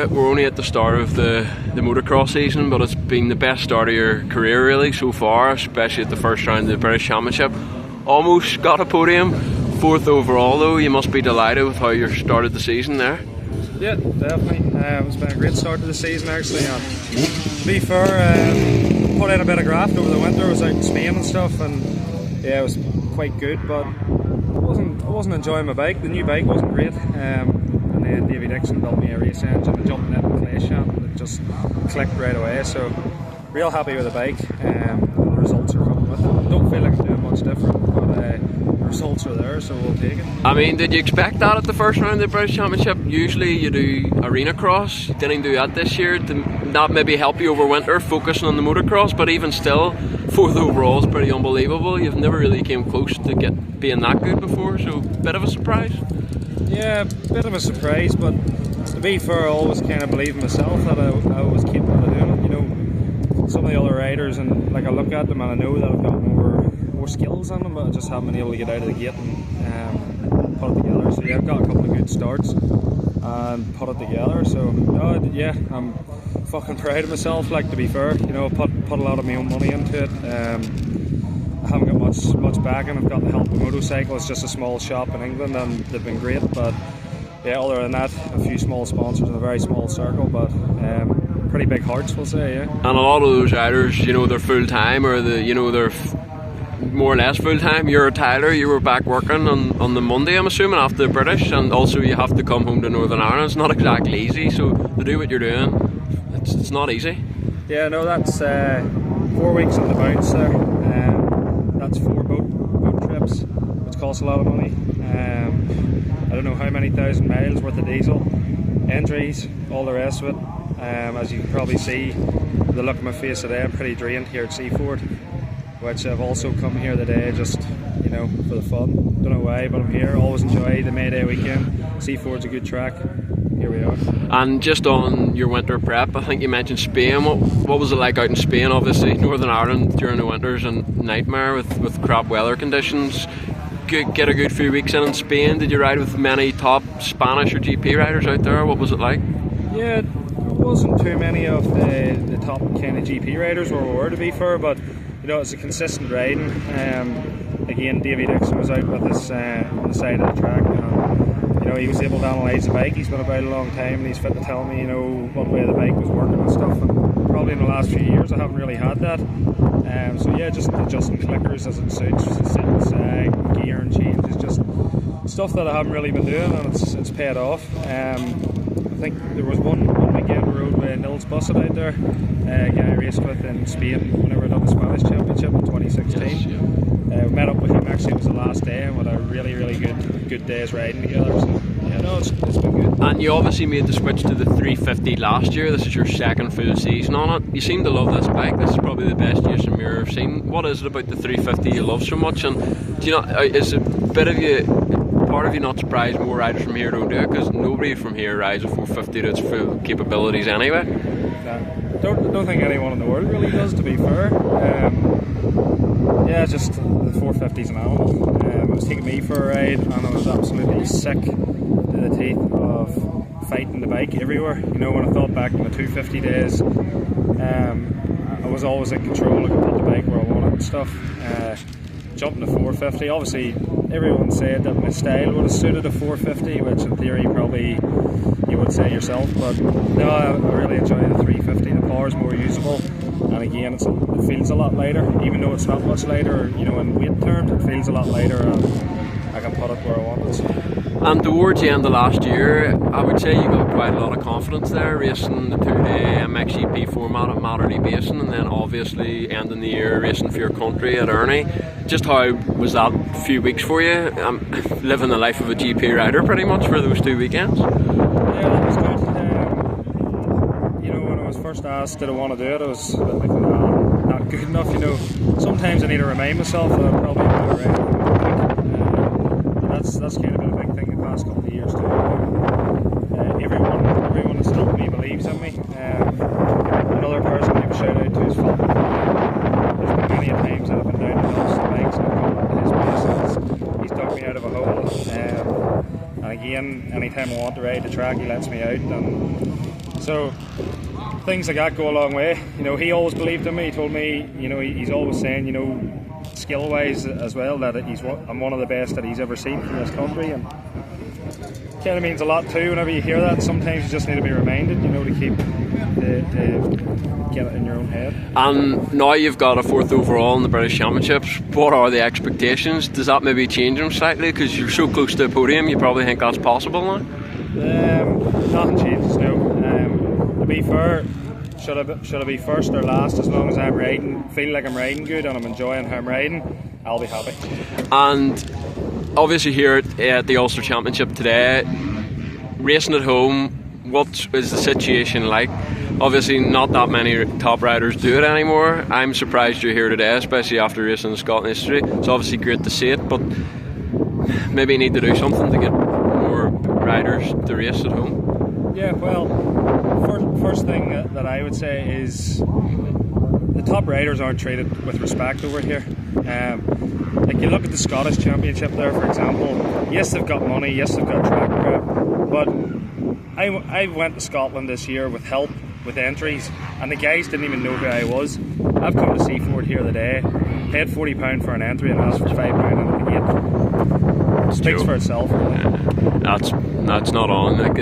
we're only at the start of the motocross season, but it's been the best start of your career really so far, especially at the first round of the British Championship. Almost got a podium, 4th overall though. You must be delighted with how you started the season there. Yeah, definitely. It's been a great start to the season actually. And to be fair, put in a bit of graft over the winter. I was out in Spain and stuff, and yeah, it was quite good. But I wasn't enjoying my bike. The new bike wasn't great. And then Davey Dixon built me a race engine and jumped in it in the clay shop, and it just clicked right away. So real happy with the bike. The results are coming with it. Don't feel like I'm doing much different, but the results are there, so we'll take it. I mean, did you expect that at the first round of the British Championship? Usually you do arena cross. You didn't do that this year. Did that maybe help you over winter, focusing on the motocross? But even still, 4th overall is pretty unbelievable. You've never really came close to being that good before, so bit of a surprise. Yeah, bit of a surprise, but to be fair, I always kind of believe in myself that I was capable of doing it. You know, some of the other riders, and like I look at them and I know that I've got more skills in them, but I just haven't been able to get out of the gate and put it together. So yeah, I've got a couple of good starts and put it together. So yeah, I'm fucking proud of myself. Like, to be fair, you know, put a lot of my own money into it. I haven't got much backing. I've got the help of motorcycle. It's just a small shop in England, and they've been great. But yeah, other than that, a few small sponsors in a very small circle, but pretty big hearts, we'll say. Yeah. And a lot of those riders, you know, they're full time, or they're more or less full time. You're a Tyler. You were back working on the Monday, I'm assuming, after the British, and also you have to come home to Northern Ireland. It's not exactly easy. So to do what you're doing, it's not easy. Yeah, no, that's 4 weeks on the bounce there. That's 4 boat trips, which costs a lot of money. I don't know how many thousand miles worth of diesel, injuries, all the rest of it. As you can probably see, the look of my face today, I'm pretty drained here at Seaford, which I've also come here today just, you know, for the fun. Don't know why, but I'm here. Always enjoy the May Day weekend. Seaford's a good track. Here we are. And just on your winter prep, I think you mentioned Spain. What was it like out in Spain? Obviously, Northern Ireland during the winters a nightmare with crap weather conditions. Get a good few weeks in Spain. Did you ride with many top Spanish or GP riders out there? What was it like? Yeah, there wasn't too many of the top kind of GP riders where we were, to be fair, but you know, it's a consistent riding. Again, Davey Dixon was out with us on the side of the track. You know, he was able to analyse the bike. He's been about a long time, and he's fit to tell me, you know, what way the bike was working and stuff. And probably in the last few years, I haven't really had that. So yeah, just adjusting clickers as it suits, gear and changes, just stuff that I haven't really been doing, and it's paid off. I think there was one weekend we rode with Nils Bussett out there, a guy I raced with in Spain whenever I done the Spanish Championship in 2016. Yes, yeah. We met up with him, actually it was the last day, and we had a really good day's riding together. So yeah, no, it's been good. And you obviously made the switch to the 350 last year. This is your second full season on it. You seem to love this bike. This is probably the best Jason Meara I've seen. What is it about the 350 you love so much? And do you know, is a bit of you, part of you, not surprised more riders from here don't do it? Because nobody from here rides a 450 to its full capabilities anyway. Don't think anyone in the world really does, to be fair. Yeah, just the 450's an animal. It was taking me for a ride, and I was absolutely sick to the teeth of fighting the bike everywhere. You know, when I thought back in the 250 days, I was always in control. I could put the bike where I wanted and stuff. Jumping to 450, obviously everyone said that my style would have suited a 450, which in theory probably you would say yourself, but no, I really enjoy the 350. The power is more usable, and again, it feels a lot lighter, even though it's not much lighter. You know, in weight terms, it feels a lot lighter, and I can put it where I want it. And towards the end of last year, I would say you got quite a lot of confidence there, racing the 2-day MXGP format at Matterley Basin, and then obviously ending the year racing for your country at Ernie. Just how was that few weeks for you? Living the life of a GP rider pretty much for those 2 weekends? Yeah, that was good. You know, when I was first asked did I want to do it, I was a bit like, nah, not good enough. You know, sometimes I need to remind myself that I'm probably not a rider. That's kind of been a big thing the past couple of years too. Everyone that's helped me believes in me. Another person I give a shout out to is Phil. There's been many times that I've been down the lost bikes and I've gone up to his place, and he's dug me out of a hole. And again, anytime I want to ride the track, he lets me out. And So things like that go a long way. You know, he always believed in me. He told me, you know, he's always saying, you know, skill-wise as well, that I'm one of the best that he's ever seen from this country, and kind of means a lot too. Whenever you hear that, sometimes you just need to be reminded, you know, to keep to get it in your own head. And now you've got a 4th overall in the British Championships. What are the expectations? Does that maybe change them slightly because you're so close to the podium? You probably think that's possible now. Nothing changes, no. To be fair, should I be first or last, as long as I'm riding, feel like I'm riding good and I'm enjoying how I'm riding, I'll be happy. And obviously here at the Ulster Championship today, racing at home, what is the situation like? Obviously not that many top riders do it anymore. I'm surprised you're here today, especially after racing in Scotland history. It's obviously great to see it, but maybe you need to do something to get more riders to race at home. Yeah, well, first thing that I would say is the top riders aren't treated with respect over here. Like, you look at the Scottish Championship there, for example. Yes, they've got money, yes, they've got track prep, but I went to Scotland this year with help, with entries, and the guys didn't even know who I was. I've come to Seaford here today, paid £40 for an entry and asked for £5 at the gate. It speaks for itself, really. That's not on. Like,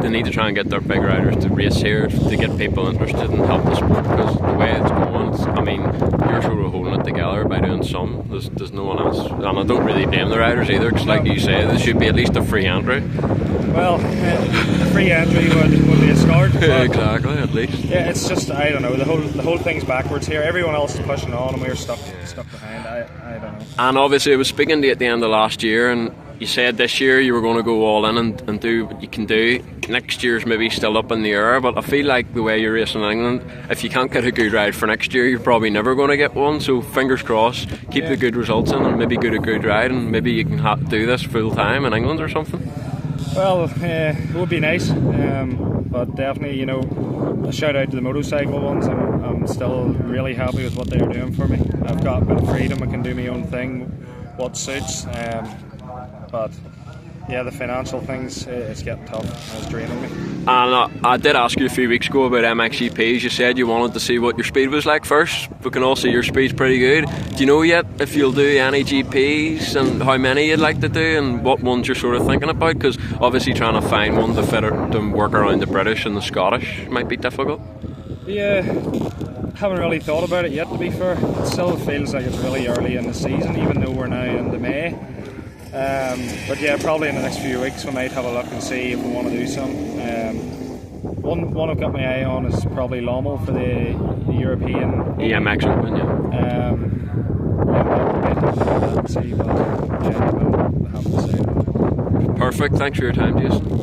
they need to try and get their big riders to race here to get people interested and help the sport, because the way it's going, I mean, you're sort of holding it together by doing some. There's no one else, and I don't really blame the riders either, because like you say, there should be at least a free entry. Well, the free entry would be a start. Exactly, at least. Yeah, it's just, I don't know, the whole thing's backwards here. Everyone else is pushing on and we're stuck behind. I don't know. And obviously I was speaking to you at the end of last year, and you said this year you were going to go all in and do what you can do. Next year's maybe still up in the air, but I feel like the way you're racing in England, if you can't get a good ride for next year, you're probably never going to get one. So fingers crossed, keep the good results in and maybe get a good ride, and maybe you can do this full time in England or something. Well, it would be nice, but definitely, you know, a shout out to the motorcycle ones. I'm still really happy with what they're doing for me. I've got a bit of freedom, I can do my own thing, what suits, but yeah, the financial things, it's getting tough. It's draining me. And I did ask you a few weeks ago about MXGPs. You said you wanted to see what your speed was like first. We can all see your speed's pretty good. Do you know yet if you'll do any GPs and how many you'd like to do and what ones you're sort of thinking about? Because obviously trying to find one to work around the British and the Scottish might be difficult. Yeah, haven't really thought about it yet, to be fair. It still feels like it's really early in the season, even though we're now into May. But yeah, probably in the next few weeks we might have a look and see if we want to do some. One I've got my eye on is probably Lommel for the European EMX Open, yeah. See, but yeah, we'll have to see. Perfect, thanks for your time, Jason.